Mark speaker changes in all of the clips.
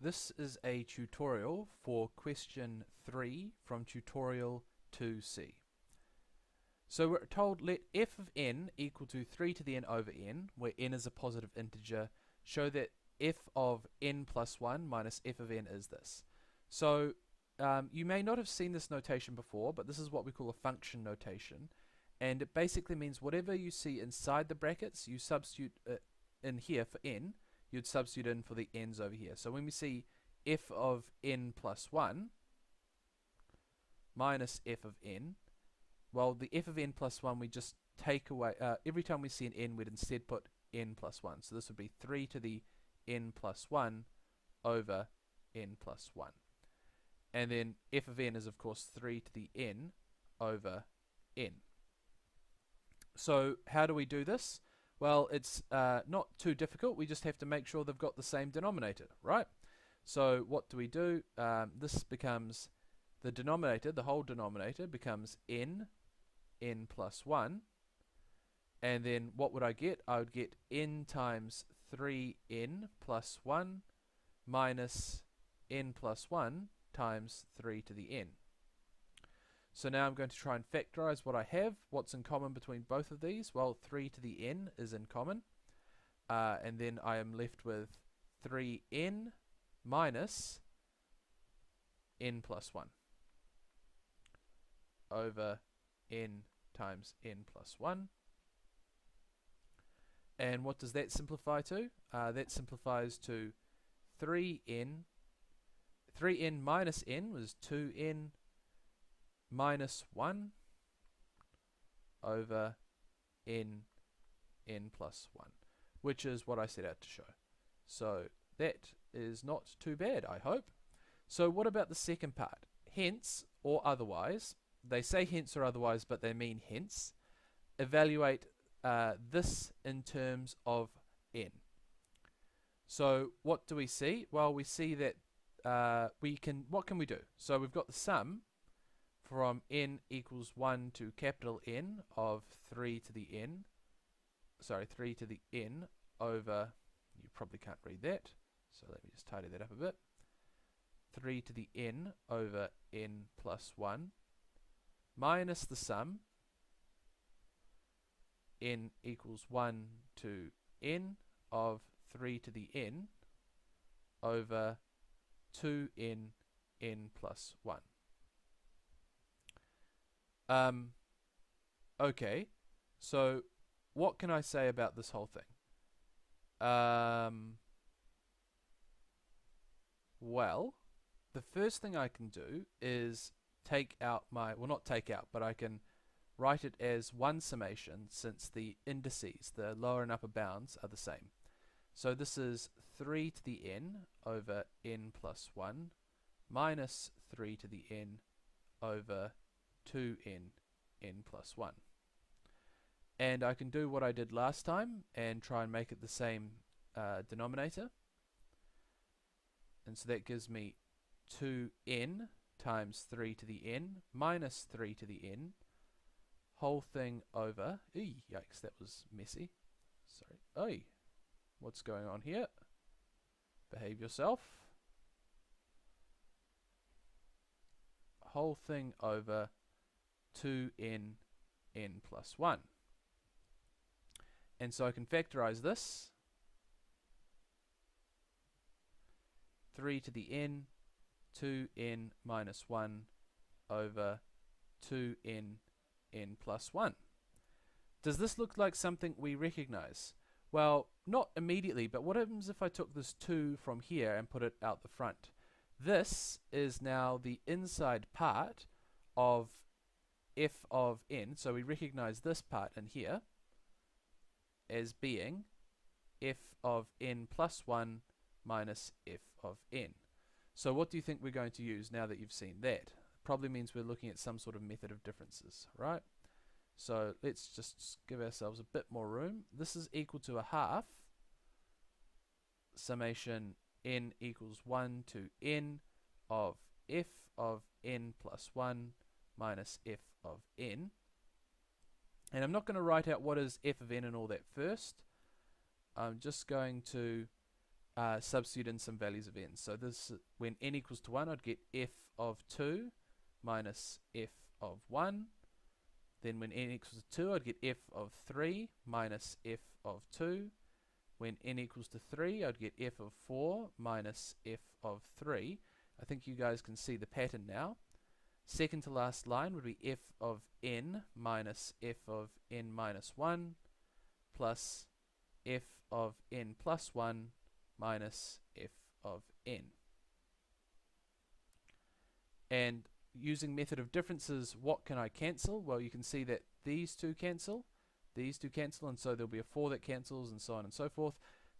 Speaker 1: This is a tutorial for question 3 from tutorial 2c. So we're told let f of n equal to 3 to the n over n, where n is a positive integer. Show that f of n plus 1 minus f of n is this. So you may not have seen this notation before, but this is what we call a function notation. And it basically means whatever you see inside the brackets, you substitute in here for n, you'd substitute in for the n's over here. So when we see f of n plus 1 minus f of n, well, the f of n plus 1 we just take away. Every time we see an n, we'd instead put n plus 1. So this would be 3 to the n plus 1 over n plus 1. And then f of n is, of course, 3 to the n over n. So how do we do this? Well, it's not too difficult. We just have to make sure they've got the same denominator, right? So what do we do? This becomes the denominator, the whole denominator becomes n plus 1. And then what would I get? I would get n times 3n plus 1 minus n plus 1 times 3 to the n. So now I'm going to try and factorize what I have. What's in common between both of these? Well, 3 to the n is in common. And then I am left with 3n minus n plus 1 over n times n plus 1. And what does that simplify to? That simplifies to 3n minus n was 2n minus 1 over n plus 1, which is what I set out to show. So that is not too bad, I hope. So what about the second part? Hence or otherwise. They say hence or otherwise, but they mean hence. Evaluate this in terms of n. So what do we see? Well, we see that what can we do? So we've got the sum from n equals 1 to capital N of 3 to the n over, you probably can't read that, so let me just tidy that up a bit, 3 to the n over n plus 1 minus the sum n equals 1 to n of 3 to the n over 2n n plus 1. Okay, so what can I say about this whole thing? Well, the first thing I can do is take out my, well, not take out, but I can write it as one summation since the indices, the lower and upper bounds, are the same. So this is 3 to the n over n plus 1 minus 3 to the n over 2n n plus 1. And I can do what I did last time and try and make it the same denominator. And so that gives me 2n times 3 to the n minus 3 to the n, whole thing over, yikes, that was messy. Sorry. What's going on here? Behave yourself. Whole thing over 2n n plus 1. And so I can factorize this. 3 to the n, 2n minus 1 over 2n n plus 1. Does this look like something we recognize? Well, not immediately, but what happens if I took this 2 from here and put it out the front? This is now the inside part of f of n, so we recognize this part in here as being f of n plus 1 minus f of n. So what do you think we're going to use now that you've seen that? Probably means we're looking at some sort of method of differences, right? So let's just give ourselves a bit more room. This is equal to a half summation n equals 1 to n of f of n plus 1 minus f of n. And I'm not going to write out what is f of n and all that first. I'm just going to substitute in some values of n. So this, when n equals to 1, I'd get f of 2 minus f of 1. Then when n equals to 2, I'd get f of 3 minus f of 2. When n equals to 3, I'd get f of 4 minus f of 3. I think you guys can see the pattern now. Second to last line would be f of n minus f of n minus 1 plus f of n plus 1 minus f of n. And using method of differences, what can I cancel? Well, you can see that these two cancel, and so there'll be a 4 that cancels, and so on and so forth.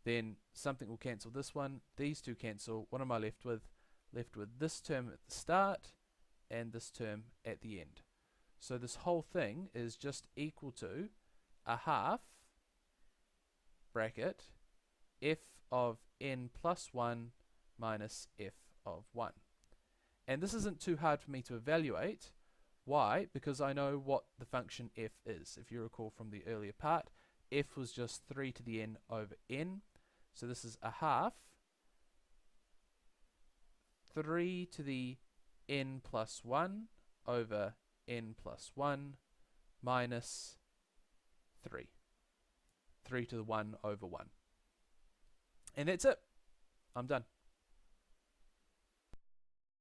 Speaker 1: Then something will cancel this one, these two cancel. What am I left with? Left with this term at the start and this term at the end. So this whole thing is just equal to a half bracket f of n plus 1 minus f of 1. And this isn't too hard for me to evaluate. Why? Because I know what the function f is. If you recall from the earlier part, f was just 3 to the n over n. So this is a half 3 to the n plus 1 over n plus 1 minus 3. 3 to the 1 over 1. And that's it. I'm done.